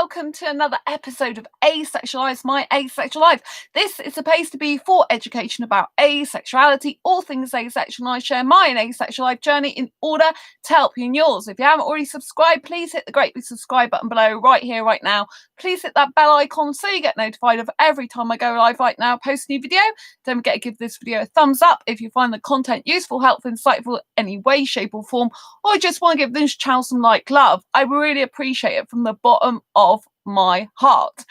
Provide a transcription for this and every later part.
welcome to another episode of Asexualise, my asexual life. This is supposed to be for education about asexuality, all things asexual, and I share my asexual life journey in order to help you in yours. If you haven't already subscribed, please hit the great big subscribe button below right here, right now. Please hit that bell icon so you get notified of every time I go live right now, post a new video. Don't forget to give this video a thumbs up if you find the content useful, helpful, insightful in any way, shape or form, or just want to give this channel some love. I really appreciate it from the bottom of my heart.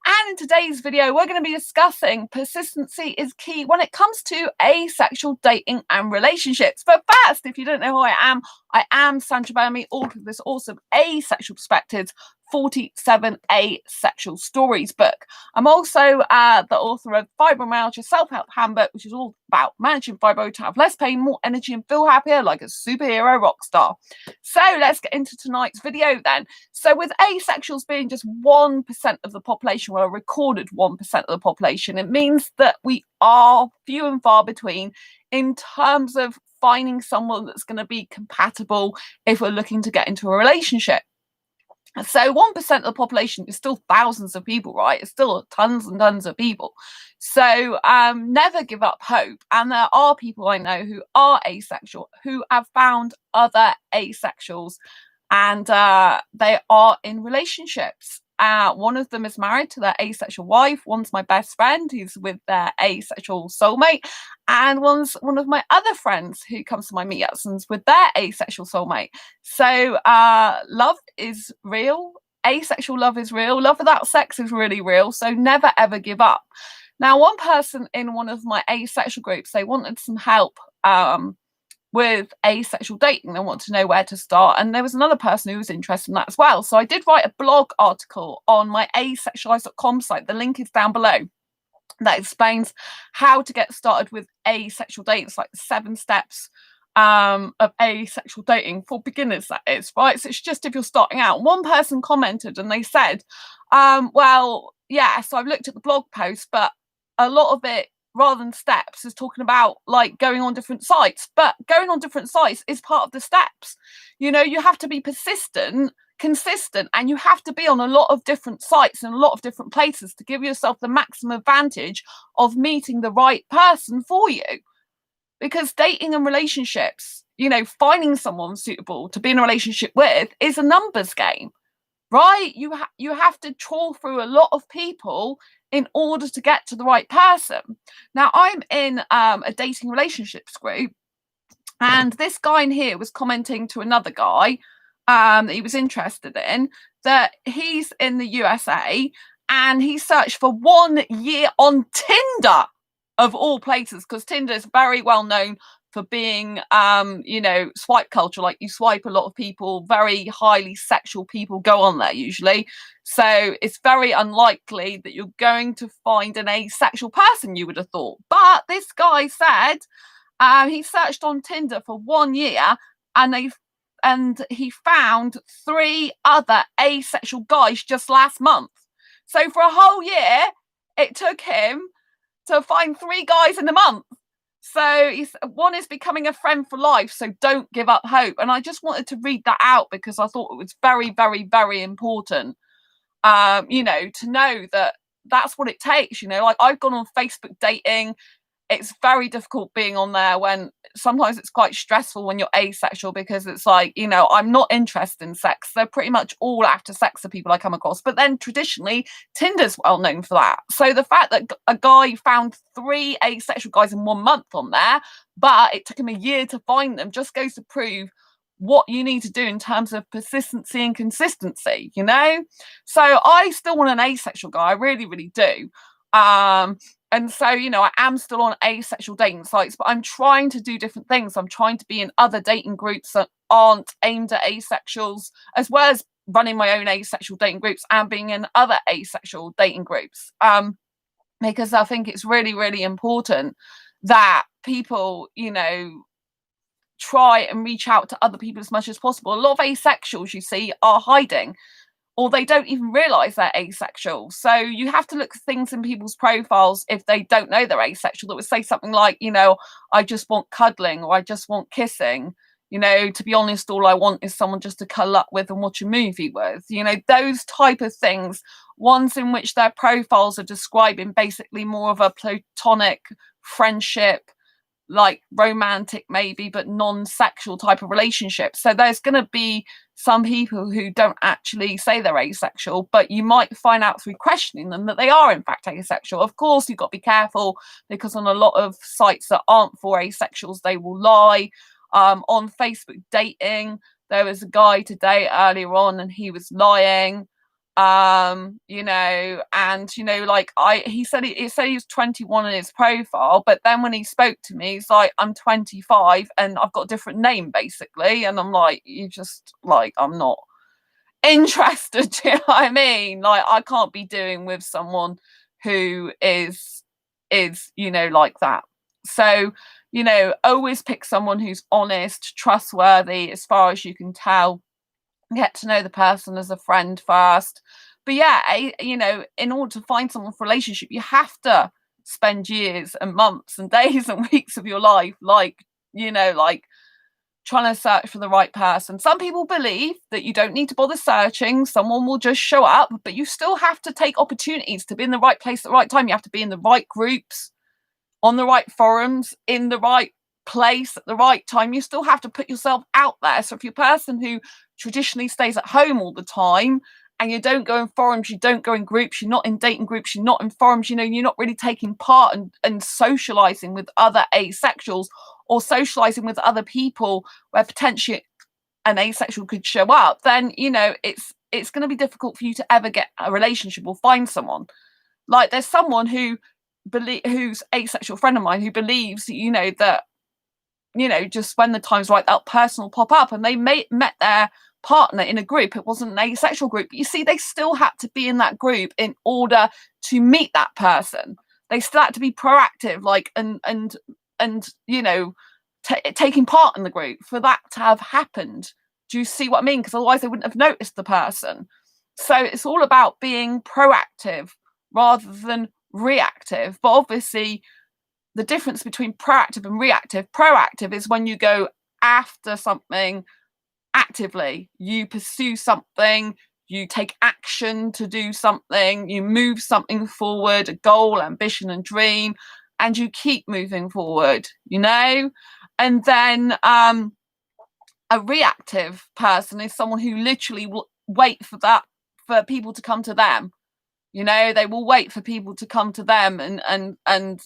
And in today's video, we're going to be discussing persistency is key when it comes to asexual dating and relationships. But first, if you don't know who I am Sandra Bellamy, author of this awesome Asexual Perspectives 47 Asexual Stories book. I'm also the author of Fibromyalgia Self-Help Handbook, which is all about managing fibro to have less pain, more energy, and feel happier like a superhero rock star. So let's get into tonight's video then. So with asexuals being just 1% of the population, well, a recorded 1% of the population, it means that we are few and far between in terms of finding someone that's going to be compatible if we're looking to get into a relationship. So 1% of the population is still thousands of people, right? It's still tons and tons of people. So never give up hope. And there are people I know who are asexual, who have found other asexuals, and they are in relationships. One of them is married to their asexual wife. One's my best friend who's with their asexual soulmate. And one's one of my other friends who comes to my meetups and with their asexual soulmate. So love is real. Asexual love is real. Love without sex is really real. So never, ever give up. Now, one person in one of my asexual groups, they wanted some help with asexual dating. They want to know where to start, and there was another person who was interested in that as well. So I did write a blog article on my asexualise.com site. The link is down below. That explains how to get started with asexual dating. It's like the 7 steps of asexual dating for beginners, that is, right? So it's just if you're starting out. One person commented and they said, well, yeah, so I've looked at the blog post, but a lot of it, rather than steps, is talking about like going on different sites. But going on different sites is part of the steps. You know, you have to be persistent, consistent, and you have to be on a lot of different sites and a lot of different places to give yourself the maximum advantage of meeting the right person for you. Because dating and relationships, you know, finding someone suitable to be in a relationship with is a numbers game, right? You have to trawl through a lot of people in order to get to the right person. Now, I'm in a dating relationships group, and this guy in here was commenting to another guy that he was interested in, that he's in the USA and he searched for 1 year on Tinder, of all places, because Tinder is very well known for being, you know, swipe culture. Like, you swipe a lot of people, very highly sexual people go on there usually. So it's very unlikely that you're going to find an asexual person, you would have thought. But this guy said he searched on Tinder for 1 year and he found 3 other asexual guys just last month. So for a whole year, it took him to find 3 guys in a month. So one is becoming a friend for life. So don't give up hope. And I just wanted to read that out because I thought it was very, very, very important, you know, to know that that's what it takes. You know, like, I've gone on Facebook dating. It's very difficult being on there when sometimes it's quite stressful when you're asexual, because it's like, you know, I'm not interested in sex. They're pretty much all after sex, the people I come across. But then traditionally, Tinder's well known for that. So the fact that a guy found 3 asexual guys in 1 month on there, but it took him a year to find them, just goes to prove what you need to do in terms of persistency and consistency, you know? So I still want an asexual guy. I really, really do. And so, you know, I am still on asexual dating sites, but I'm trying to do different things. I'm trying to be in other dating groups that aren't aimed at asexuals, as well as running my own asexual dating groups and being in other asexual dating groups. Because I think it's really, really important that people, you know, try and reach out to other people as much as possible. A lot of asexuals, you see, are hiding, or they don't even realize they're asexual. So you have to look at things in people's profiles if they don't know they're asexual, that would say something like, you know, I just want cuddling, or I just want kissing, You know, to be honest, all I want is someone just to cuddle up with and watch a movie with. You know, those type of things. Ones in which their profiles are describing basically more of a platonic friendship, like romantic maybe, but non-sexual type of relationship. So there's going to be some people who don't actually say they're asexual, but you might find out through questioning them that they are in fact asexual. Of course, you've got to be careful, because on a lot of sites that aren't for asexuals, they will lie. On Facebook dating, there was a guy today earlier on and he was lying. You know, and you know, like he said he was 21 in his profile, but then when he spoke to me, he's like, I'm 25 and I've got a different name basically. And I'm like, you just like, I'm not interested. Do you know what I mean? Like, I can't be doing with someone who is, you know, like that. So, you know, always pick someone who's honest, trustworthy, as far as you can tell. Get to know the person as a friend first. But yeah, you know, in order to find someone for a relationship, you have to spend years and months and days and weeks of your life, like, you know, like trying to search for the right person. Some people believe that you don't need to bother searching, someone will just show up, but you still have to take opportunities to be in the right place at the right time. You have to be in the right groups, on the right forums, in the right place at the right time. You still have to put yourself out there. So if you're a person who traditionally stays at home all the time and you don't go in forums, you don't go in groups, you're not in dating groups, you're not in forums, you know, you're not really taking part and socializing with other asexuals, or socializing with other people where potentially an asexual could show up, then you know it's going to be difficult for you to ever get a relationship or find someone. Like, there's someone who's asexual friend of mine who believes, you know, that, you know, just when the time's right, that person will pop up, and they met their partner in a group. It wasn't an asexual group, but you see, they still had to be in that group in order to meet that person. They still had to be proactive, like, and you know, taking part in the group for that to have happened. Do you see what I mean? Because otherwise they wouldn't have noticed the person. So it's all about being proactive rather than reactive. But obviously, the difference between proactive and proactive is when you go after something actively, you pursue something, you take action to do something, you move something forward, a goal, ambition and dream, and you keep moving forward, you know. And then a reactive person is someone who literally will wait for people to come to them. You know, they will wait for people to come to them and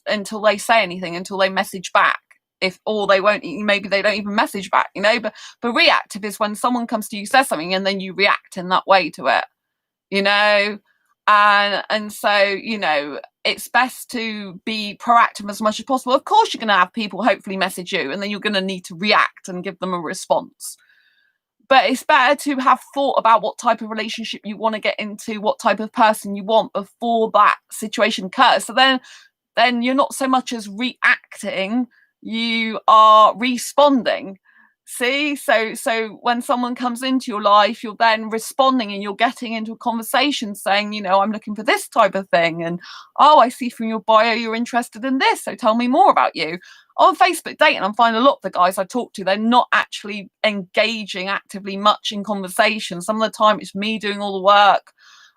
until they say anything, until they message back. If, or they won't, maybe they don't even message back, you know. But reactive is when someone comes to you, says something, and then you react in that way to it, you know. And so, you know, it's best to be proactive as much as possible. Of course, you're going to have people hopefully message you, and then you're going to need to react and give them a response. But it's better to have thought about what type of relationship you want to get into, what type of person you want before that situation occurs. So then you're not so much as reacting, you are responding. See, so when someone comes into your life, you're then responding and you're getting into a conversation saying, you know, I'm looking for this type of thing, and oh, I see from your bio you're interested in this, so tell me more about you. On Facebook dating, I'm finding a lot of the guys I talk to, they're not actually engaging actively much in conversation. Some of the time it's me doing all the work.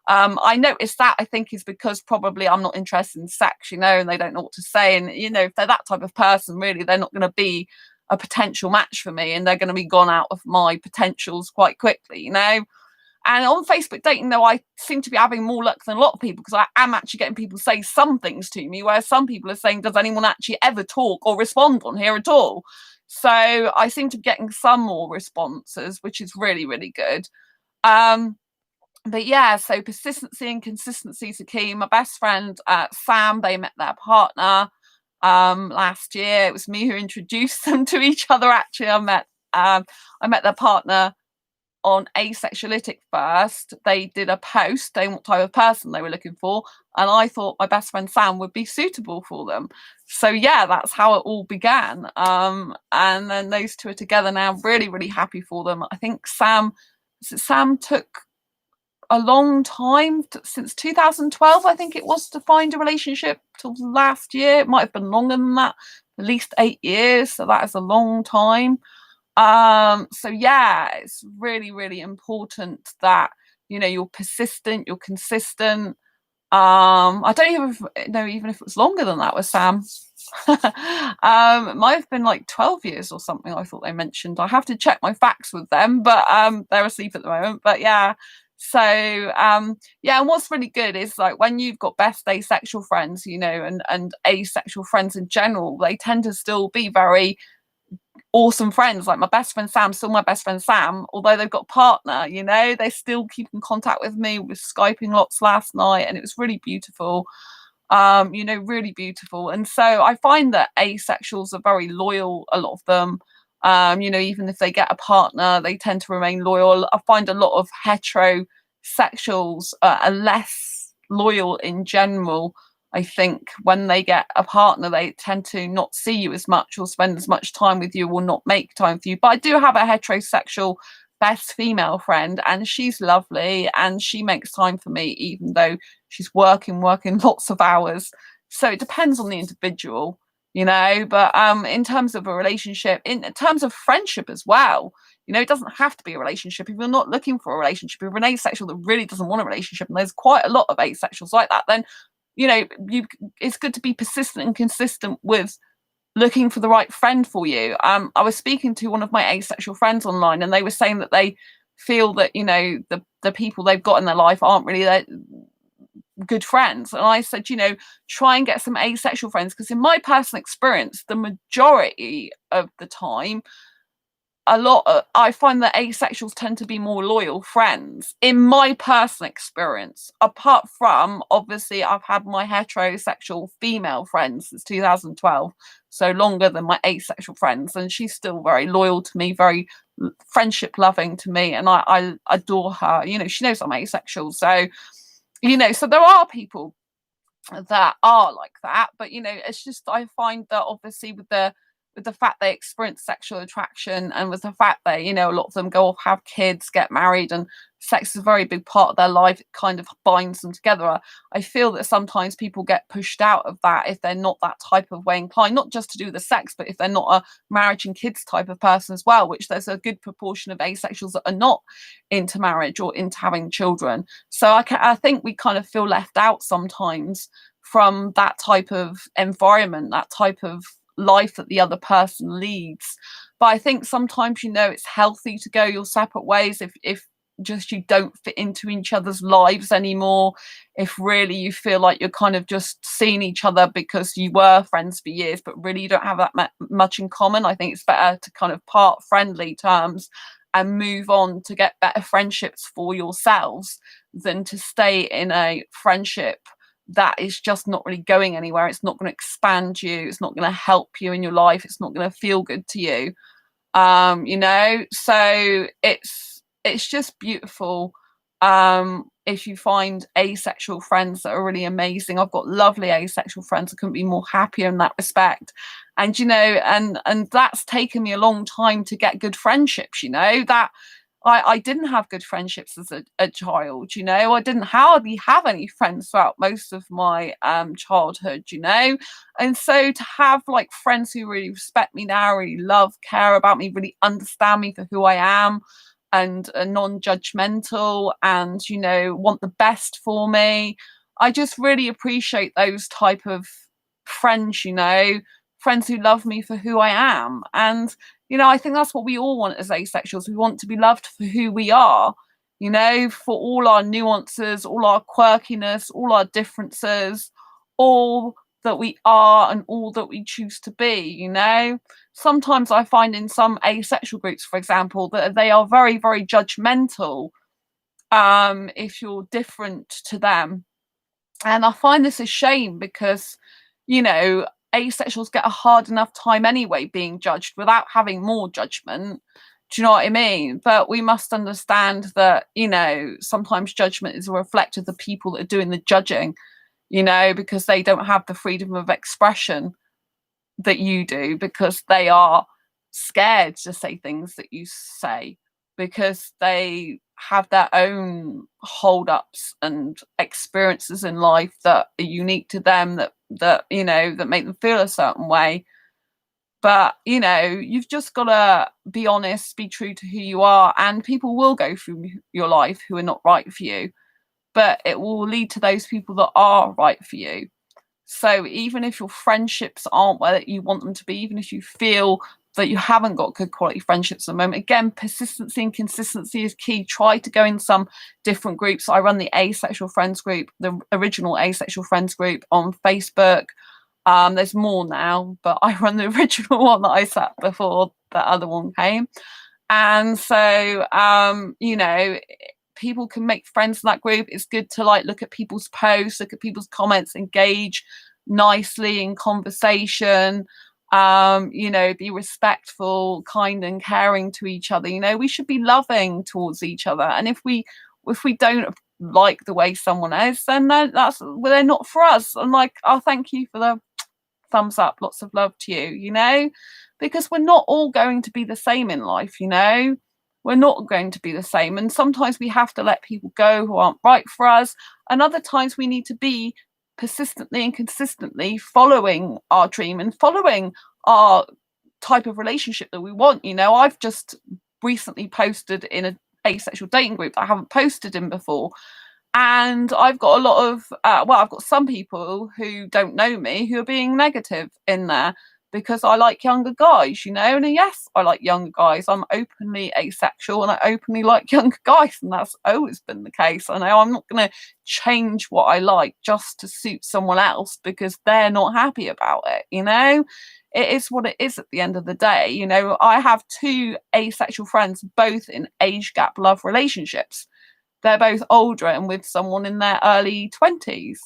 I noticed that, I think, is because probably I'm not interested in sex, you know, and they don't know what to say. And, you know, if they're that type of person, really, they're not going to be a potential match for me, and they're going to be gone out of my potentials quite quickly, you know. And on Facebook dating, though, I seem to be having more luck than a lot of people, because I am actually getting people say some things to me, where some people are saying, does anyone actually ever talk or respond on here at all? So I seem to be getting some more responses, which is really, really good. But yeah, so persistency and consistency is the key. My best friend, Sam, they met their partner last year. It was me who introduced them to each other. Actually, I met their partner on Asexuality first. They did a post saying what type of person they were looking for, and I thought my best friend Sam would be suitable for them. So yeah, that's how it all began. And then those two are together now. Really, really happy for them. I think Sam took a long time, since 2012, I think it was, to find a relationship, till last year. It might have been longer than that, at least 8 years. So that is a long time. So yeah, it's really, really important that, you're persistent, you're consistent. I don't even know even if it was longer than that with Sam. It might have been like 12 years or something. I thought they mentioned. I have to check my facts with them, but they're asleep at the moment. But yeah, so yeah, and what's really good is like when you've got best asexual friends, and asexual friends in general, they tend to still be very awesome friends. Like my best friend Sam's still my best friend Sam, although they've got a partner, they still keep in contact with me. We're Skyping lots last night and it was really beautiful. Really beautiful. And so I find that asexuals are very loyal, a lot of them. Even if they get a partner, they tend to remain loyal. I find a lot of heterosexuals are less loyal in general. I think when they get a partner, they tend to not see you as much or spend as much time with you or not make time for you. But I do have a heterosexual best female friend, and she's lovely and she makes time for me, even though she's working lots of hours. So it depends on the individual, But in terms of a relationship, in terms of friendship as well, it doesn't have to be a relationship. If you're not looking for a relationship, if you're an asexual that really doesn't want a relationship, and there's quite a lot of asexuals like that, then it's good to be persistent and consistent with looking for the right friend for you. I was speaking to one of my asexual friends online, and they were saying that they feel that the people they've got in their life aren't really their good friends. And I said, try and get some asexual friends, because in my personal experience, the majority of the time, I find that asexuals tend to be more loyal friends in my personal experience. Apart from, obviously, I've had my heterosexual female friends since 2012, so longer than my asexual friends, and she's still very loyal to me, very friendship loving to me, and I adore her. She knows I'm asexual, so so there are people that are like that, but it's just, I find that obviously with the fact they experience sexual attraction, and with the fact that a lot of them go off, have kids, get married, and sex is a very big part of their life, it kind of binds them together. I feel that sometimes people get pushed out of that if they're not that type of way inclined, not just to do the sex, but if they're not a marriage and kids type of person as well, which there's a good proportion of asexuals that are not into marriage or into having children. So I think we kind of feel left out sometimes from that type of environment, that type of life that the other person leads. But I think sometimes it's healthy to go your separate ways if just you don't fit into each other's lives anymore, if really you feel like you're kind of just seeing each other because you were friends for years but really you don't have that much in common. I think it's better to kind of part friendly terms and move on to get better friendships for yourselves than to stay in a friendship that is just not really going anywhere. It's not going to expand you, it's not going to help you in your life, it's not going to feel good to you. So it's just beautiful if you find asexual friends that are really amazing. I've got lovely asexual friends. I couldn't be more happier in that respect. And and that's taken me a long time to get good friendships, that I didn't have good friendships as a child, I didn't hardly have any friends throughout most of my childhood, and so to have like friends who really respect me now, really love, care about me, really understand me for who I am, and are non-judgmental, and want the best for me, I just really appreciate those type of friends, friends who love me for who I am. And I think that's what we all want as asexuals. We want to be loved for who we are, for all our nuances, all our quirkiness, all our differences, all that we are and all that we choose to be, Sometimes I find in some asexual groups, for example, that they are very, very judgmental if you're different to them. And I find this a shame because, asexuals get a hard enough time anyway being judged without having more judgment. Do you know what I mean? But we must understand that, sometimes judgment is a reflection of the people that are doing the judging, because they don't have the freedom of expression that you do, because they are scared to say things that you say, because they have their own hold-ups and experiences in life that are unique to them, that that make them feel a certain way. But, you know, you've just got to be honest, be true to who you are, and people will go through your life who are not right for you, but it will lead to those people that are right for you. So even if your friendships aren't where you want them to be, even if you feel that you haven't got good quality friendships at the moment, again, persistency and consistency is key. Try to go in some different groups. I run the Asexual Friends group, the original Asexual Friends group on Facebook. There's more now, but I run the original one that I set before the other one came. And so, you know, people can make friends in that group. It's good to like look at people's posts, look at people's comments, engage nicely in conversation, you know, be respectful, kind and caring to each other. You know, we should be loving towards each other. And if we don't like the way someone is, then that's, well, they're not for us. And like, oh, thank you for the thumbs up, lots of love to you, you know, because we're not all going to be the same in life, you know, we're not going to be the same. And sometimes we have to let people go who aren't right for us. And other times we need to be persistently and consistently following our dream and following our type of relationship that we want. You know, I've just recently posted in a asexual dating group that I haven't posted in before. And I've got a lot of, well, I've got some people who don't know me who are being negative in there because I like younger guys, you know, and yes, I like younger guys. I'm openly asexual and I openly like younger guys, and that's always been the case. I know I'm not going to change what I like just to suit someone else because they're not happy about it, you know. It is what it is at the end of the day. You know, I have two asexual friends, both in age gap love relationships. They're both older and with someone in their early 20s.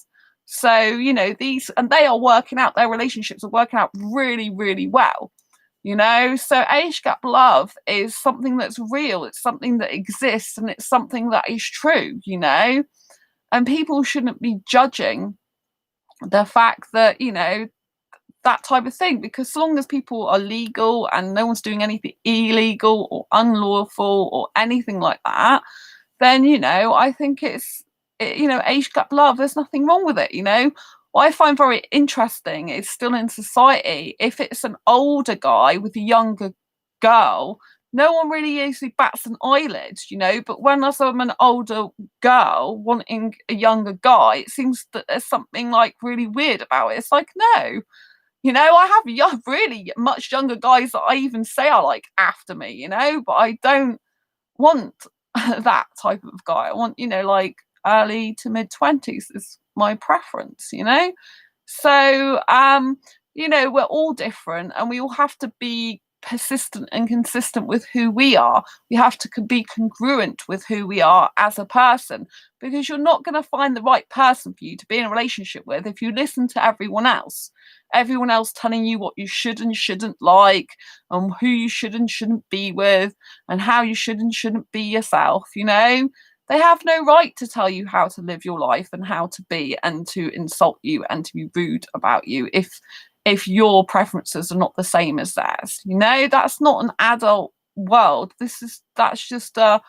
So, you know, these, and they are working out, their relationships are working out really, really well, you know. So age gap love is something that's real, it's something that exists, and it's something that is true, you know. And people shouldn't be judging the fact that, you know, that type of thing, because so long as people are legal and no one's doing anything illegal or unlawful or anything like that, then, you know, I think you know, age gap love, there's nothing wrong with it, you know. What I find very interesting is still in society, if it's an older guy with a younger girl, no one really usually bats an eyelid, you know. But when I'm an older girl wanting a younger guy, it seems that there's something like really weird about it. It's like, no, you know, I have really much younger guys that I even say I like after me, you know, but I don't want that type of guy. I want, you know, like early to mid 20s is my preference, you know? So, you know, we're all different and we all have to be persistent and consistent with who we are. We have to be congruent with who we are as a person, because you're not going to find the right person for you to be in a relationship with if you listen to everyone else telling you what you should and shouldn't like, and who you should and shouldn't be with, and how you should and shouldn't be yourself, you know. They have no right to tell you how to live your life and how to be, and to insult you and to be rude about you if your preferences are not the same as theirs. You know, that's not an adult world. That's just a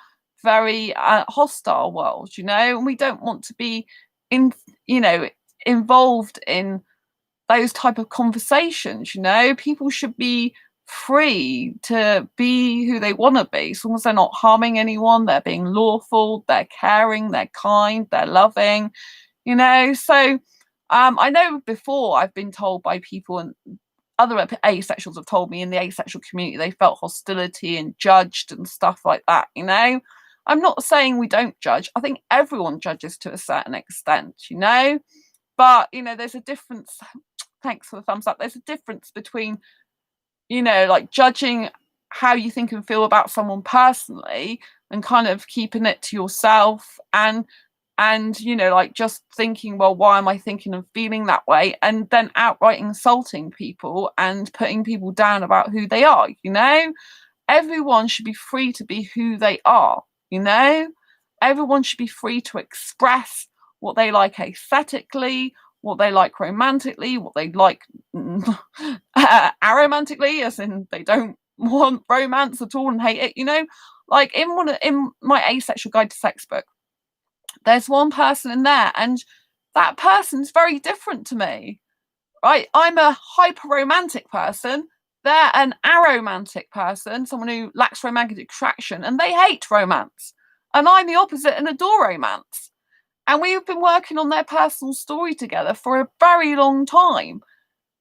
very hostile world, you know, and we don't want to be in, you know, involved in those type of conversations. You know, people should be free to be who they want to be, as long as they're not harming anyone, they're being lawful, they're caring, they're kind, they're loving, you know. So I know before I've been told by people, and other asexuals have told me in the asexual community, they felt hostility and judged and stuff like that, you know. I'm not saying we don't judge. I think everyone judges to a certain extent, you know. But, you know, there's a difference. Thanks for the thumbs up. There's a difference between, you know, like judging how you think and feel about someone personally and kind of keeping it to yourself, and you know, like just thinking, well, why am I thinking and feeling that way, and then outright insulting people and putting people down about who they are, you know. Everyone should be free to be who they are, you know. Everyone should be free to express what they like aesthetically, what they like romantically, what they like aromantically, as in they don't want romance at all and hate it, you know. Like in my Asexual Guide to Sex book, there's one person in there, and that person's very different to me, right? I'm a hyper romantic person. They're an aromantic person, someone who lacks romantic attraction, and they hate romance. And I'm the opposite and adore romance. And we've been working on their personal story together for a very long time.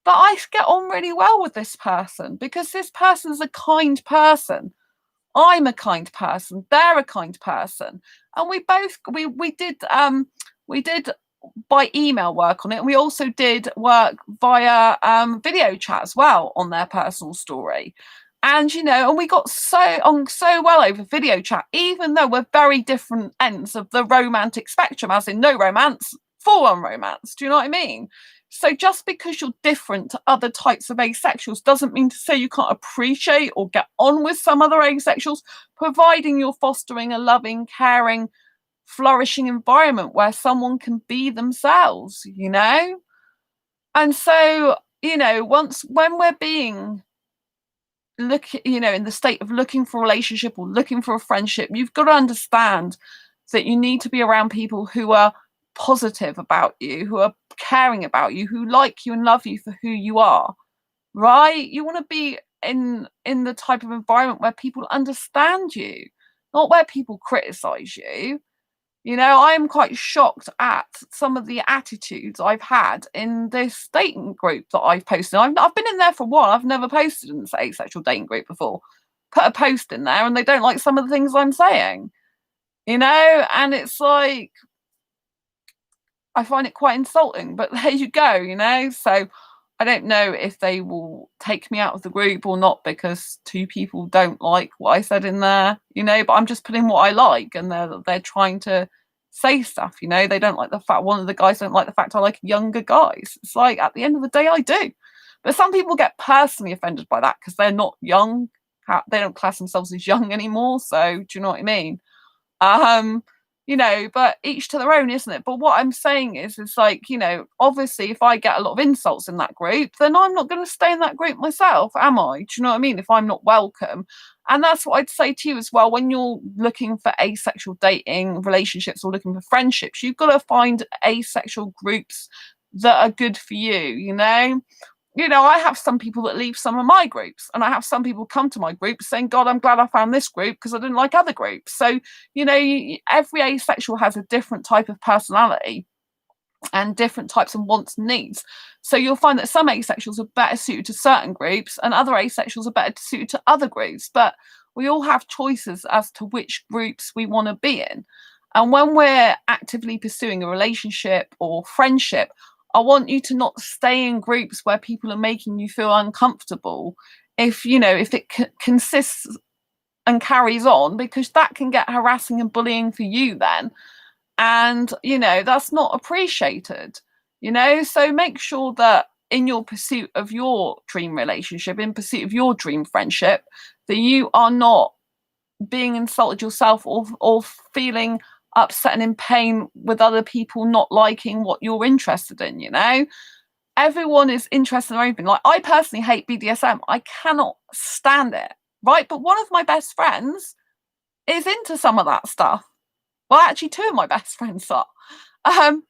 But I get on really well with this person because this person's a kind person. I'm a kind person. They're a kind person, and we did by email work on it, and we also did work via video chat as well on their personal story. And and we got so well over video chat, even though we're very different ends of the romantic spectrum, as in no romance, full on romance. Do you know what I mean? So just because you're different to other types of asexuals doesn't mean to say you can't appreciate or get on with some other asexuals, providing you're fostering a loving, caring, flourishing environment where someone can be themselves, And so, when we're being in the state of looking for a relationship or looking for a friendship, you've got to understand that you need to be around people who are positive about you, who are caring about you, who like you and love you for who you are, right? You want to be in the type of environment where people understand you, not where people criticize you. I'm quite shocked at some of the attitudes I've had in this dating group that I've posted. I've been in there for a while. I've never posted in this asexual dating group before. Put a post in there and they don't like some of the things I'm saying, and it's like, I find it quite insulting, but there you go, So I don't know if they will take me out of the group or not because two people don't like what I said in there, but I'm just putting what I like and they're trying to say stuff, they don't like the fact, one of the guys don't like the fact I like younger guys. It's like, at the end of the day, I do. But some people get personally offended by that because they're not young. They don't class themselves as young anymore. So do you know what I mean? But each to their own, isn't it? But what I'm saying is like, obviously if I get a lot of insults in that group, then I'm not going to stay in that group myself, am I? Do you know what I mean? If I'm not welcome. And that's what I'd say to you as well. When you're looking for asexual dating relationships or looking for friendships, you've got to find asexual groups that are good for you, I have some people that leave some of my groups, and I have some people come to my group saying, God, I'm glad I found this group because I didn't like other groups. So, every asexual has a different type of personality and different types of wants and needs. So you'll find that some asexuals are better suited to certain groups and other asexuals are better suited to other groups. But we all have choices as to which groups we want to be in. And when we're actively pursuing a relationship or friendship, I want you to not stay in groups where people are making you feel uncomfortable if it consists and carries on, because that can get harassing and bullying for you then. And, that's not appreciated, so make sure that in your pursuit of your dream relationship, in pursuit of your dream friendship, that you are not being insulted yourself or feeling upset and in pain with other people not liking what you're interested in, Everyone is interested in everything. Like, I personally hate BDSM. I cannot stand it, right? But one of my best friends is into some of that stuff. Well, actually, two of my best friends are. And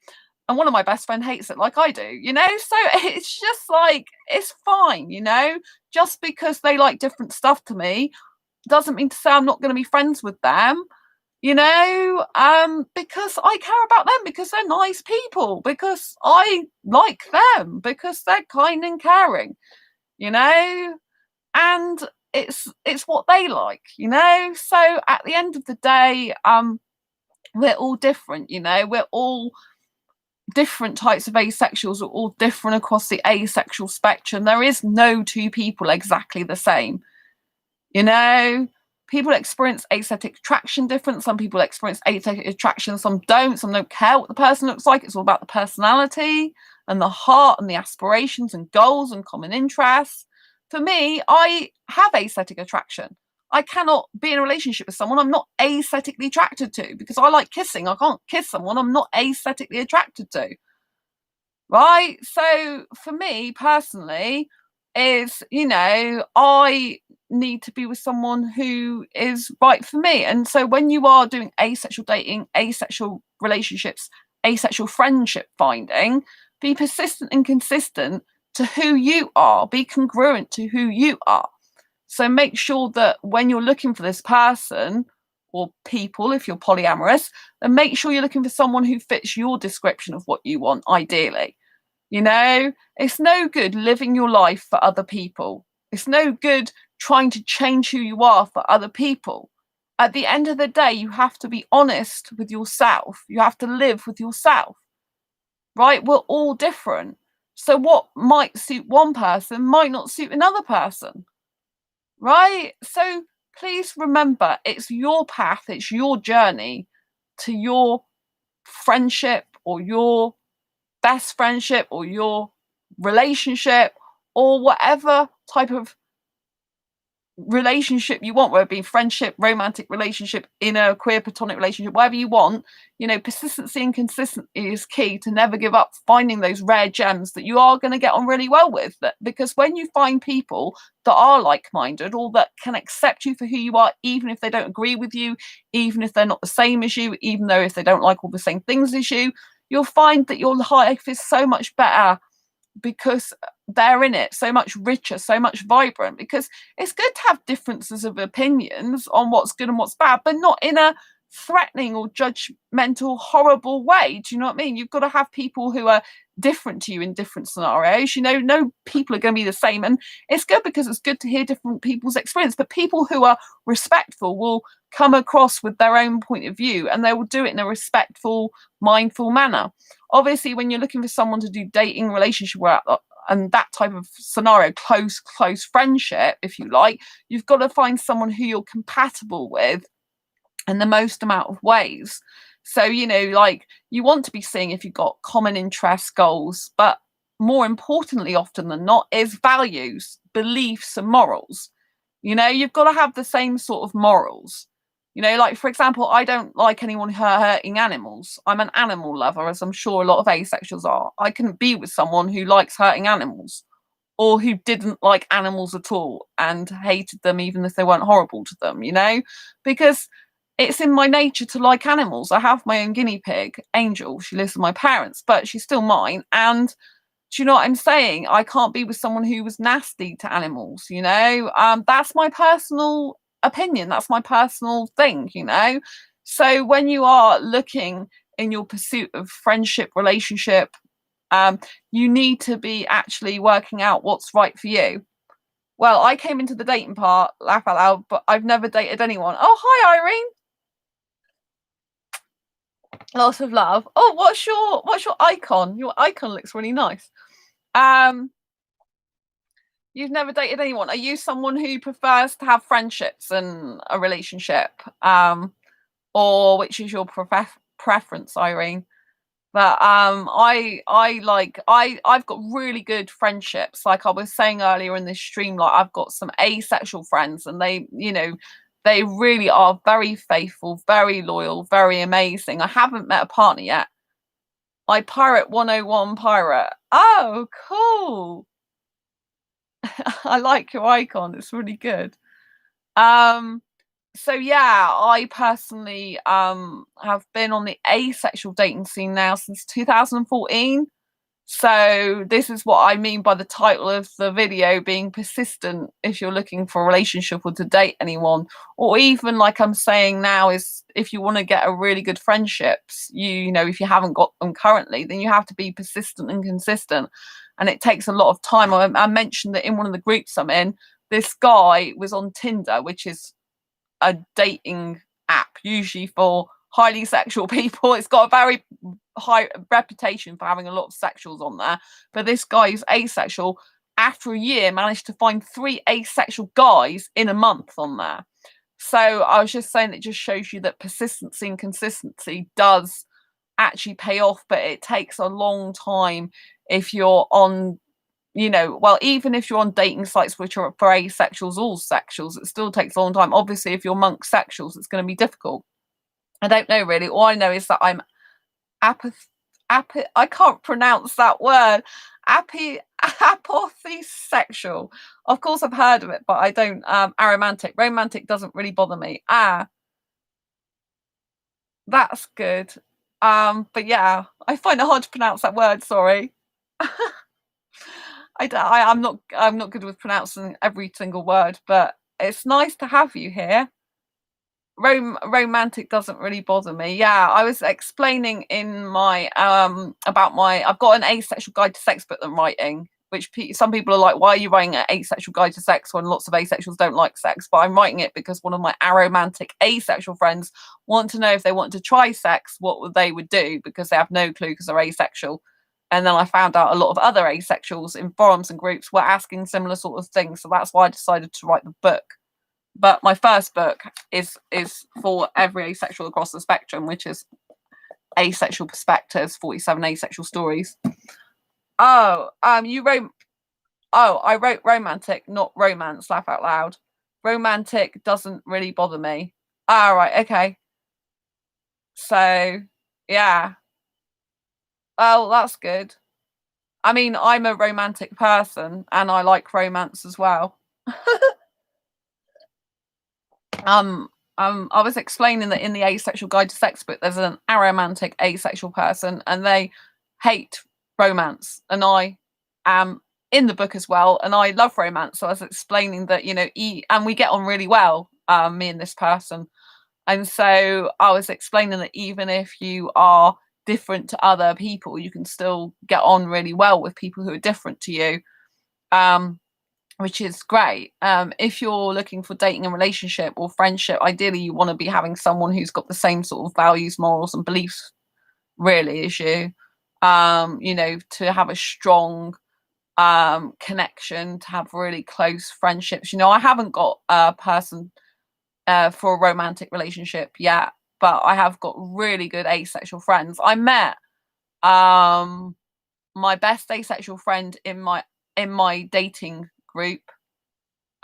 one of my best friends hates it like I do, So it's just like, it's fine, Just because they like different stuff to me doesn't mean to say I'm not going to be friends with them, because I care about them, because they're nice people, because I like them, because they're kind and caring, and it's what they like, So at the end of the day, we're all different, we're all different types of asexuals, are all different across the asexual spectrum. There is no two people exactly the same, People experience asexual attraction different. Some people experience asexual attraction, some don't care what the person looks like. It's all about the personality and the heart and the aspirations and goals and common interests. For me, I have asexual attraction. I cannot be in a relationship with someone I'm not asexually attracted to, because I like kissing. I can't kiss someone I'm not asexually attracted to. Right? So for me personally, is, I need to be with someone who is right for me. And so when you are doing asexual dating, asexual relationships, asexual friendship finding, be persistent and consistent to who you are, be congruent to who you are. So make sure that when you're looking for this person or people, if you're polyamorous, then make sure you're looking for someone who fits your description of what you want, ideally. You know, it's no good living your life for other people. It's no good trying to change who you are for other people. At the end of the day, you have to be honest with yourself. You have to live with yourself, right? We're all different. So what might suit one person might not suit another person, right? So please remember, it's your path, it's your journey to your friendship or your best friendship or your relationship or whatever type of relationship you want, whether it be friendship, romantic relationship, inner queer platonic relationship, whatever you want. You know, persistency and consistency is key to never give up finding those rare gems that you are going to get on really well with. Because when you find people that are like-minded or that can accept you for who you are, even if they don't agree with you, even if they're not the same as you, even though if they don't like all the same things as you, you'll find that your life is so much better because they're in it, so much richer, so much vibrant. Because it's good to have differences of opinions on what's good and what's bad, but not in a threatening or judgmental, horrible way. Do you know what I mean? You've got to have people who are different to you in different scenarios. You know, no people are going to be the same. And it's good because it's good to hear different people's experience. But people who are respectful will come across with their own point of view and they will do it in a respectful, mindful manner. Obviously, when you're looking for someone to do dating, relationship work, and that type of scenario, close friendship, if you like, you've got to find someone who you're compatible with in the most amount of ways. So, you know, like you want to be seeing if you've got common interests, goals, but more importantly, often than not, is values, beliefs, and morals. You know, you've got to have the same sort of morals. You know, like for example, I don't like anyone hurting animals. I'm an animal lover, as I'm sure a lot of asexuals are. I couldn't be with someone who likes hurting animals or who didn't like animals at all and hated them even if they weren't horrible to them, you know, because it's in my nature to like animals. I have my own guinea pig, Angel. She lives with my parents, but she's still mine. And do you know what I'm saying? I can't be with someone who was nasty to animals, you know? That's my personal opinion. That's my personal thing, you know? So when you are looking in your pursuit of friendship, relationship, you need to be actually working out what's right for you. Well, I came into the dating part, laugh out loud, but I've never dated anyone. Oh, hi, Irene. Lots of love. Oh, what's your icon? Your icon looks really nice. You've never dated anyone. Are you someone who prefers to have friendships and a relationship? Or which is your preference, Irene? But I've got really good friendships. Like I was saying earlier in this stream, like I've got some asexual friends and they, you know, they really are very faithful, very loyal, very amazing. I haven't met a partner yet. I pirate 101 pirate. Oh, cool. I like your icon. It's really good. So yeah, I personally have been on the asexual dating scene now since 2014. So this is what I mean by the title of the video being persistent if you're looking for a relationship or to date anyone, or even like I'm saying now is if you want to get a really good friendships, you know, if you haven't got them currently, then you have to be persistent and consistent. And it takes a lot of time. I mentioned that in one of the groups I'm in, this guy was on Tinder, which is a dating app usually for highly sexual people. It's got a very high reputation for having a lot of sexuals on there. But this guy who's asexual, after a year, managed to find 3 asexual guys in a month on there. So I was just saying it just shows you that persistency and consistency does actually pay off, but it takes a long time if you're on, you know, well, even if you're on dating sites which are for asexuals, all sexuals, it still takes a long time. Obviously, if you're monk sexuals, it's going to be difficult. I don't know really. All I know is that I'm I can't pronounce that word. Apothesexual. Of course, I've heard of it, but I don't. Aromantic, romantic doesn't really bother me. That's good. But yeah, I find it hard to pronounce that word. Sorry. I'm not good with pronouncing every single word, but it's nice to have you here. Romantic doesn't really bother me. Yeah, I was explaining in my about my I've got an asexual guide to sex book that I'm writing, which some people are like, why are you writing an asexual guide to sex when lots of asexuals don't like sex? But I'm writing it because one of my aromantic asexual friends want to know if they want to try sex, what they would do, because they have no clue because they're asexual. And then I found out a lot of other asexuals in forums and groups were asking similar sort of things, so that's why I decided to write the book. But my first book is for every asexual across the spectrum, which is Asexual Perspectives, 47 Asexual Stories. Oh, you wrote. Oh, I wrote romantic, not romance. Laugh out loud. Romantic doesn't really bother me. Ah, right, okay. So, yeah. Well, that's good. I mean, I'm a romantic person, and I like romance as well. I was explaining that in the Asexual Guide to Sex book, there's an aromantic asexual person, and they hate romance, and I am in the book as well, and I love romance. So I was explaining that, you know, and we get on really well, me and this person, and so I was explaining that even if you are different to other people, you can still get on really well with people who are different to you. Which is great. If you're looking for dating and relationship or friendship, ideally you want to be having someone who's got the same sort of values, morals, and beliefs really as you. You know, to have a strong connection, to have really close friendships. You know, I haven't got a person for a romantic relationship yet, but I have got really good asexual friends. I met my best asexual friend in my dating group.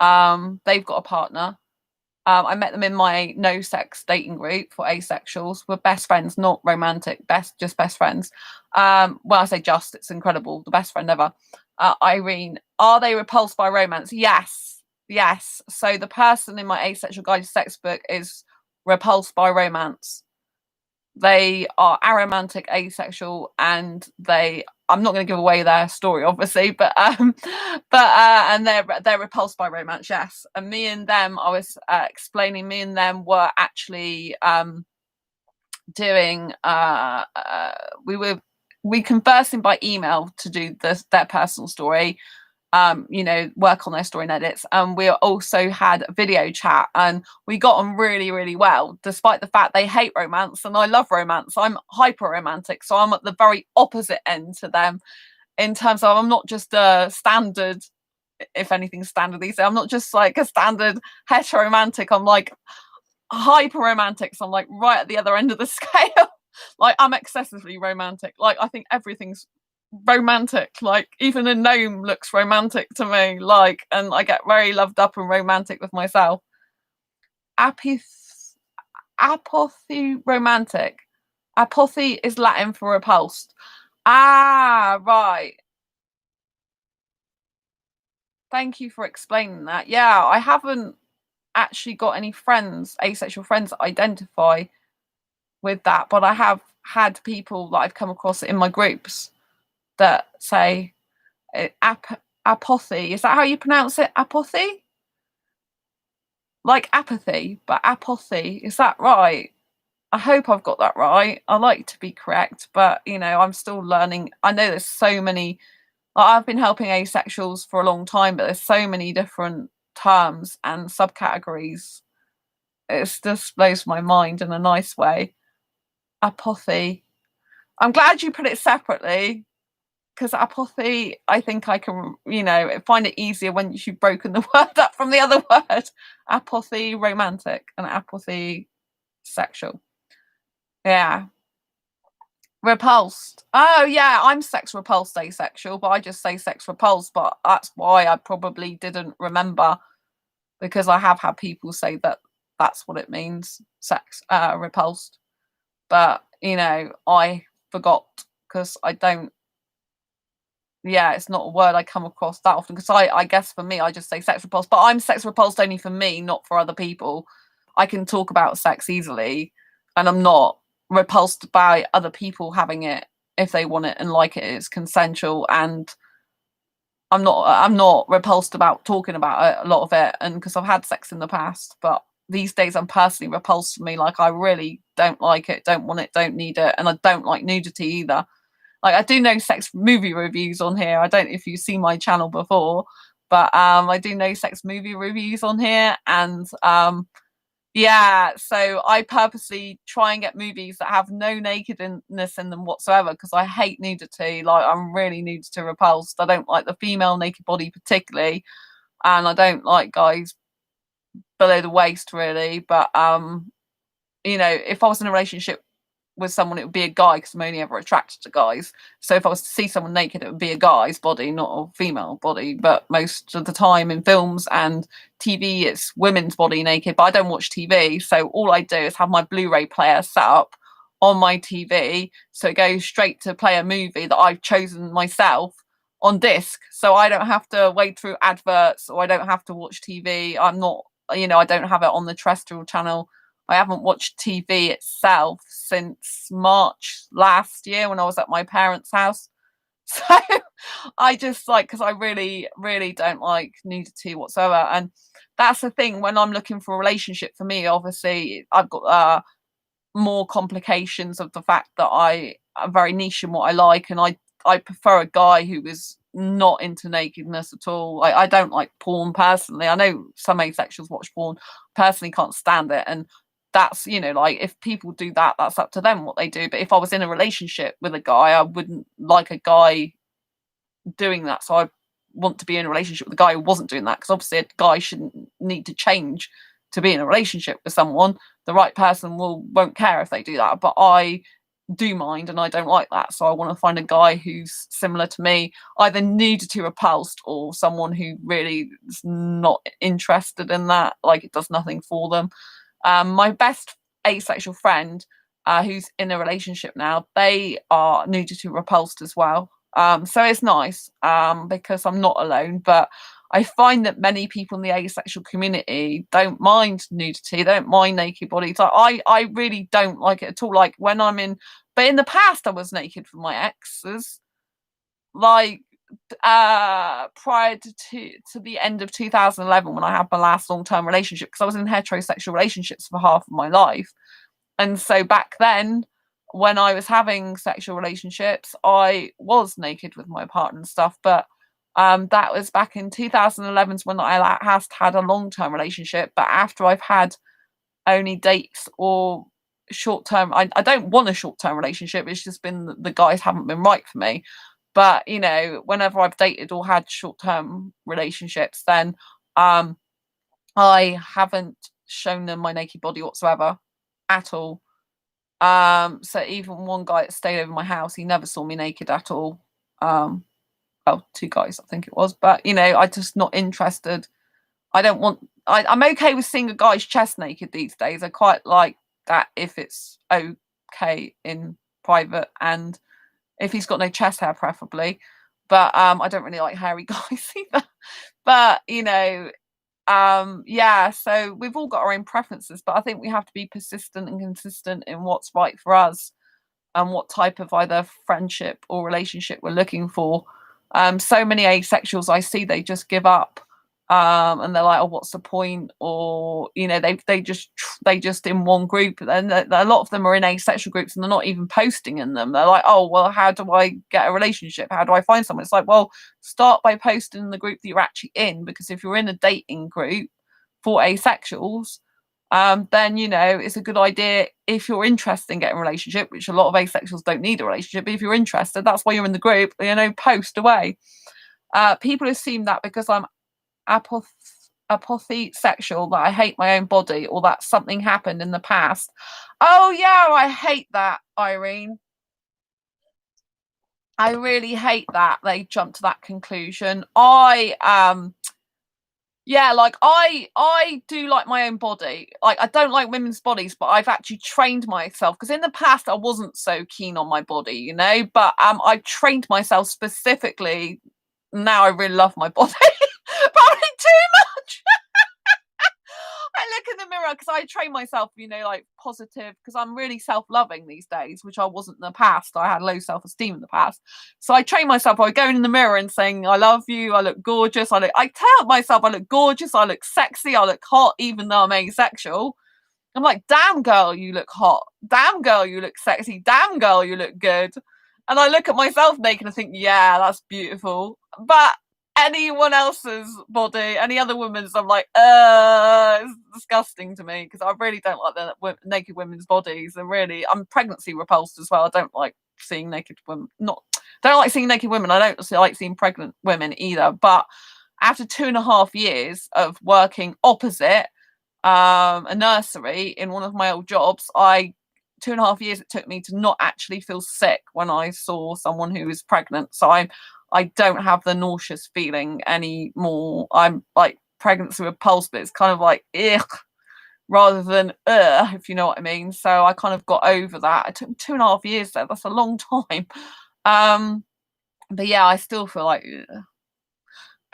They've got a partner. I met them in my no sex dating group for asexuals. We're best friends, not romantic, just best friends. Well, I say just, it's incredible, the best friend ever. Irene, are they repulsed by romance? Yes. So the person in my Asexual Guide to Sex book is repulsed by romance. They are aromantic, asexual, and I'm not going to give away their story, obviously, but and they're repulsed by romance, yes. And me and them, I was explaining, me and them were actually doing we conversing by email to do their personal story, you know, work on their story and edits. And we also had a video chat, and we got on really, really well, despite the fact they hate romance and I love romance. I'm hyper romantic, so I'm at the very opposite end to them in terms of I'm not just a standard, if anything standard these days, I'm not just like a standard heteromantic, I'm like hyper romantic, so I'm like right at the other end of the scale. Like I'm excessively romantic, like I think everything's romantic, like even a gnome looks romantic to me, like, and I get very loved up and romantic with myself. Apothy romantic. Apothy is Latin for repulsed. Ah, right. Thank you for explaining that. Yeah, I haven't actually got any friends, asexual friends, that identify with that, but I have had people that I've come across in my groups that say apathy. Is that how you pronounce it? Apathy? Like apathy, but apathy. Is that right? I hope I've got that right. I like to be correct, but you know, I'm still learning. I know there's so many. I've been helping asexuals for a long time, but there's so many different terms and subcategories. It just blows my mind in a nice way. Apathy. I'm glad you put it separately, because apathy, I think I can, you know, find it easier when you've broken the word up from the other word. Apathy romantic and apathy sexual. Yeah. Repulsed. Oh yeah, I'm sex repulsed asexual, but I just say sex repulsed, but that's why I probably didn't remember, because I have had people say that that's what it means, sex repulsed. But you know, I forgot because I don't, yeah, it's not a word I come across that often, because I guess for me I just say sex repulsed, but I'm sex repulsed only for me, not for other people. I can talk about sex easily, and I'm not repulsed by other people having it if they want it and like it. It's consensual, and I'm not repulsed about talking about it, a lot of it, and because I've had sex in the past, but these days I'm personally repulsed from me. Like, I really don't like it, don't want it, don't need it, and I don't like nudity either. Like, I do know sex movie reviews on here. I don't know if you've seen my channel before, but I do know sex movie reviews on here, and yeah, so I purposely try and get movies that have no nakedness in them whatsoever, because I hate nudity. Like, I'm really nudity repulsed. I don't like the female naked body particularly, and I don't like guys below the waist really. But if I was in a relationship with someone, it would be a guy, because I'm only ever attracted to guys. So if I was to see someone naked, it would be a guy's body, not a female body. But most of the time in films and TV, it's women's body naked. But I don't watch TV, so all I do is have my Blu-ray player set up on my TV, so it goes straight to play a movie that I've chosen myself on disc, so I don't have to wade through adverts, or I don't have to watch TV. I'm not, I don't have it on the terrestrial channel. I haven't watched TV itself since March last year when I was at my parents' house. So I just, like, because I really, really don't like nudity whatsoever. And that's the thing, when I'm looking for a relationship, for me, obviously, I've got more complications of the fact that I'm very niche in what I like, and I prefer a guy who is not into nakedness at all. Like, I don't like porn personally. I know some asexuals watch porn. Personally, can't stand it, and that's, like, if people do that, that's up to them what they do. But if I was in a relationship with a guy, I wouldn't like a guy doing that. So I want to be in a relationship with a guy who wasn't doing that, because obviously a guy shouldn't need to change to be in a relationship with someone. The right person won't care if they do that, but I do mind, and I don't like that. So I want to find a guy who's similar to me, either nudity repulsed, or someone who really is not interested in that, like, it does nothing for them. My best asexual friend, who's in a relationship now, they are nudity repulsed as well. So it's nice, because I'm not alone. But I find that many people in the asexual community don't mind nudity, they don't mind naked bodies. I really don't like it at all. Like, when I'm in, but in the past I was naked for my exes, like, prior to the end of 2011, when I had my last long-term relationship, because I was in heterosexual relationships for half of my life. And so back then, when I was having sexual relationships, I was naked with my partner and stuff. But that was back in 2011 when I last had a long-term relationship. But after I've had only dates or short-term, I don't want a short-term relationship. It's just been the guys haven't been right for me. But whenever I've dated or had short-term relationships, then I haven't shown them my naked body whatsoever at all. So even one guy that stayed over my house, he never saw me naked at all. Well, two guys, I think it was. But I'm just not interested. I don't want. I'm okay with seeing a guy's chest naked these days. I quite like that if it's okay in private, and if he's got no chest hair, preferably. But I don't really like hairy guys either. But yeah, so we've all got our own preferences, but I think we have to be persistent and consistent in what's right for us, and what type of either friendship or relationship we're looking for. So many asexuals I see, they just give up, and they're like, oh, what's the point? Or they just in one group, and a lot of them are in asexual groups, and they're not even posting in them. They're like, oh, well, how do I get a relationship? How do I find someone? It's like, well, start by posting in the group that you're actually in, because if you're in a dating group for asexuals, then it's a good idea, if you're interested in getting a relationship, which a lot of asexuals don't need a relationship, but if you're interested, that's why you're in the group, post away. People assume that because I'm apothesexual, that I hate my own body, or that something happened in the past. Oh yeah, I hate that, Irene. I really hate that they jump to that conclusion. Yeah, like, I do like my own body. Like, I don't like women's bodies, but I've actually trained myself, because in the past I wasn't so keen on my body, but I've trained myself specifically. Now I really love my body. Probably too much. I look in the mirror because I train myself, like positive, because I'm really self-loving these days, which I wasn't in the past. I had low self-esteem in the past. So I train myself by going in the mirror and saying, I love you, I look gorgeous, I tell myself I look gorgeous, I look sexy, I look hot, even though I'm asexual. I'm like, damn girl, you look hot. Damn girl, you look sexy. Damn girl, you look good. And I look at myself naked and think, yeah, that's beautiful. But anyone else's body, any other woman's, I'm like, it's disgusting to me, because I really don't like the naked women's bodies. And really, I'm pregnancy repulsed as well. I don't like seeing naked women. Don't like seeing naked women. I don't like seeing pregnant women either. But after 2.5 years of working opposite a nursery in one of my old jobs, 2.5 years it took me to not actually feel sick when I saw someone who was pregnant. So I don't have the nauseous feeling anymore. I'm like pregnancy repulsed, but it's kind of like ugh, rather than if you know what I mean. So I kind of got over that. It took me 2.5 years though. That's a long time. But yeah, I still feel like ugh.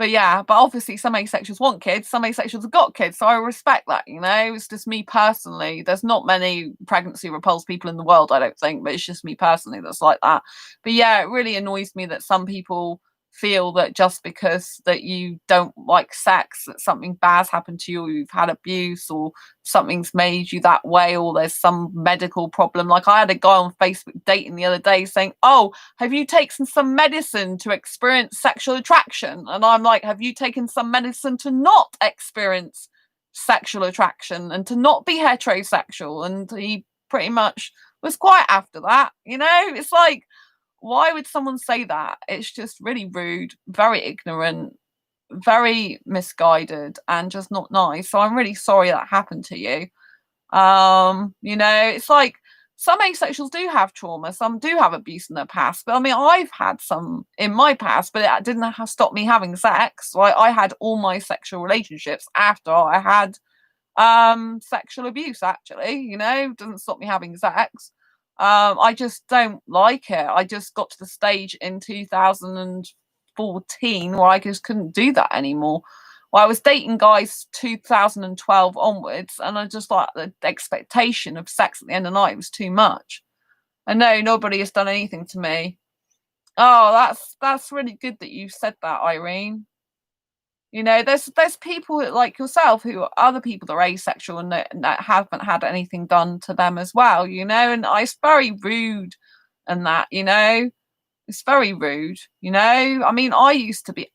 But obviously some asexuals want kids, some asexuals have got kids, so I respect that, It's just me personally. There's not many pregnancy repulsed people in the world, I don't think, but it's just me personally that's like that. But yeah, it really annoys me that some people feel that just because that you don't like sex, that something bad's happened to you, or you've had abuse, or something's made you that way, or there's some medical problem. Like I had a guy on Facebook dating the other day saying, oh, have you taken some medicine to experience sexual attraction? And I'm like, have you taken some medicine to not experience sexual attraction and to not be heterosexual? And he pretty much was quiet after that. It's like, why would someone say that? It's just really rude, very ignorant, very misguided, and just not nice. So I'm really sorry that happened to you. It's like some asexuals do have trauma, some do have abuse in their past. But I mean, I've had some in my past, but it didn't stop me having sex. So I had all my sexual relationships after I had sexual abuse, actually. Doesn't stop me having sex. I just don't like it. I just got to the stage in 2014 where I just couldn't do that anymore. Well, I was dating guys 2012 onwards, and I just like the expectation of sex at the end of the night was too much. And no, nobody has done anything to me. Oh, that's really good that you said that, Irene. There's people like yourself who are other people that are asexual and that haven't had anything done to them as well, and it's very rude, and that, it's very rude, I mean, I used to be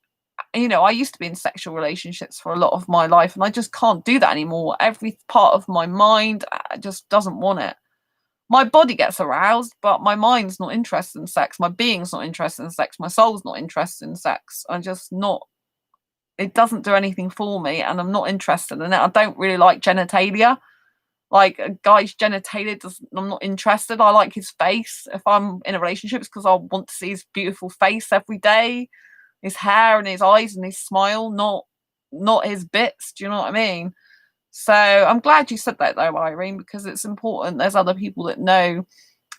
in sexual relationships for a lot of my life, and I just can't do that anymore. Every part of my mind just doesn't want it. My body gets aroused, but my mind's not interested in sex. My being's not interested in sex. My soul's not interested in sex. I'm just not. It doesn't do anything for me, and I'm not interested in it. I don't really like genitalia. Like a guy's genitalia, I'm not interested. I like his face. If I'm in a relationship, it's because I want to see his beautiful face every day, his hair and his eyes and his smile, not his bits. Do you know what I mean? So I'm glad you said that though, Irene, because it's important. There's other people that know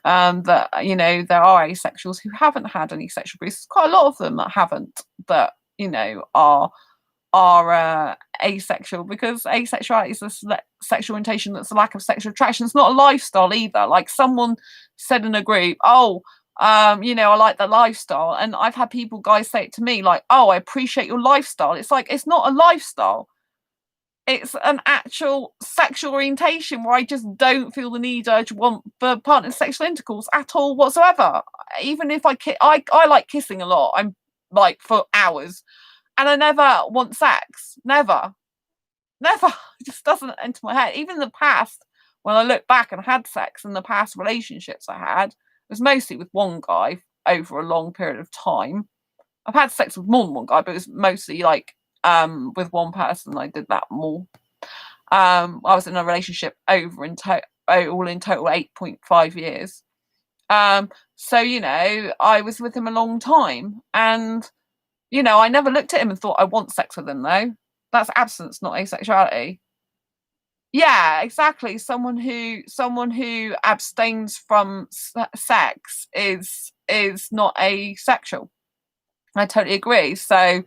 that there are asexuals who haven't had any sexual abuse. There's quite a lot of them that haven't, that are asexual, because asexuality is a sexual orientation that's a lack of sexual attraction. It's not a lifestyle either. Like someone said in a group, I like the lifestyle, and I've had guys say it to me like, oh, I appreciate your lifestyle. It's like, it's not a lifestyle, it's an actual sexual orientation where I just don't feel the need, urge, want for partner sexual intercourse at all whatsoever. Even if I like kissing a lot, I'm like for hours, and I never want sex. Never. It just doesn't enter my head. Even in the past, when I look back and had sex in the past relationships I had, it was mostly with one guy over a long period of time. I've had sex with more than one guy, but it was mostly like with one person. I did that more. I was in a relationship all in total 8.5 years. So I was with him a long time, and I never looked at him and thought I want sex with him, though. That's absence, not asexuality. Yeah, exactly. Someone who abstains from sex is not asexual. I totally agree. So,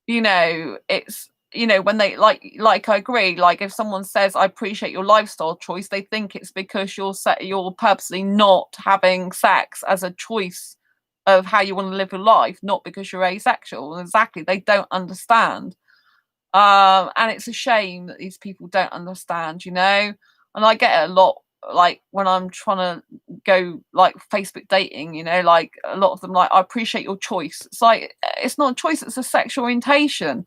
it's you know, when they like I agree, like if someone says I appreciate your lifestyle choice, they think it's because you're purposely not having sex as a choice of how you want to live your life, not because you're asexual. Exactly, they don't understand. And it's a shame that these people don't understand, you know. And I get it a lot, like when I'm trying to go like Facebook dating, you know, like a lot of them like, I appreciate your choice. It's like, it's not a choice, it's a sexual orientation.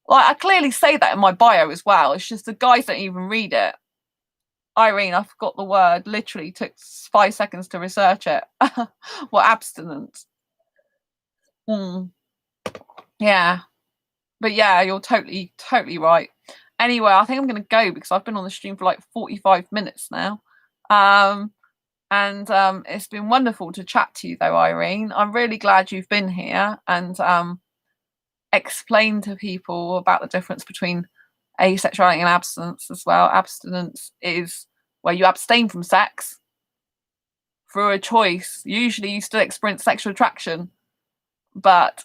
Like I clearly say that in my bio as well. It's just the guys don't even read it. Irene, I forgot the word. Literally took 5 seconds to research it. What, abstinence? Mm, yeah, but yeah, you're totally right. Anyway, I think I'm going to go because I've been on the stream for like 45 minutes now. And it's been wonderful to chat to you though, Irene. I'm really glad you've been here and explain to people about the difference between asexuality and abstinence as well. Abstinence is where you abstain from sex through a choice. Usually you still experience sexual attraction, but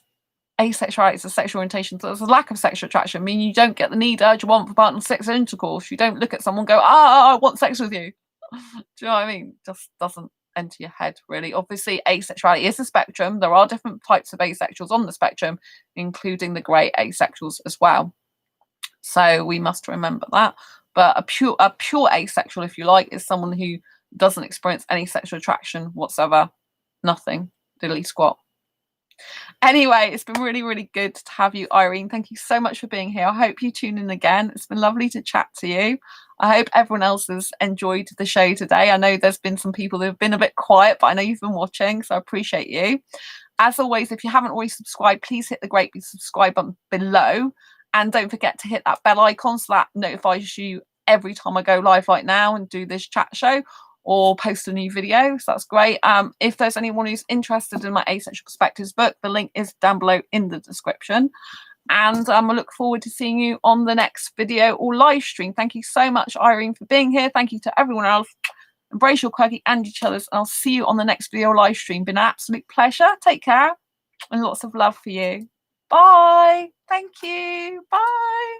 asexuality is a sexual orientation, so there's a lack of sexual attraction, meaning you don't get the need, urge, or want for partner sex intercourse. You don't look at someone and go, I want sex with you. Do you know what I mean? Just doesn't enter your head, really. Obviously, asexuality is a spectrum. There are different types of asexuals on the spectrum, including the grey asexuals as well. So we must remember that. But a pure asexual, if you like, is someone who doesn't experience any sexual attraction whatsoever. Nothing. Diddly squat. Anyway, it's been really good to have you, Irene. Thank you so much for being here. I hope you tune in again. It's been lovely to chat to you. I hope everyone else has enjoyed the show today. I know there's been some people that have been a bit quiet, but I know you've been watching, so I appreciate you. As always, if you haven't already subscribed, please hit the great big subscribe button below. And don't forget to hit that bell icon so that notifies you every time I go live like now and do this chat show or post a new video. So that's great. If there's anyone who's interested in my Asexual Perspectives book, the link is down below in the description. And I look forward to seeing you on the next video or live stream. Thank you so much, Irene, for being here. Thank you to everyone else. Embrace your quirky and each other's. And I'll see you on the next video or live stream. Been an absolute pleasure. Take care and lots of love for you. Bye. Thank you. Bye.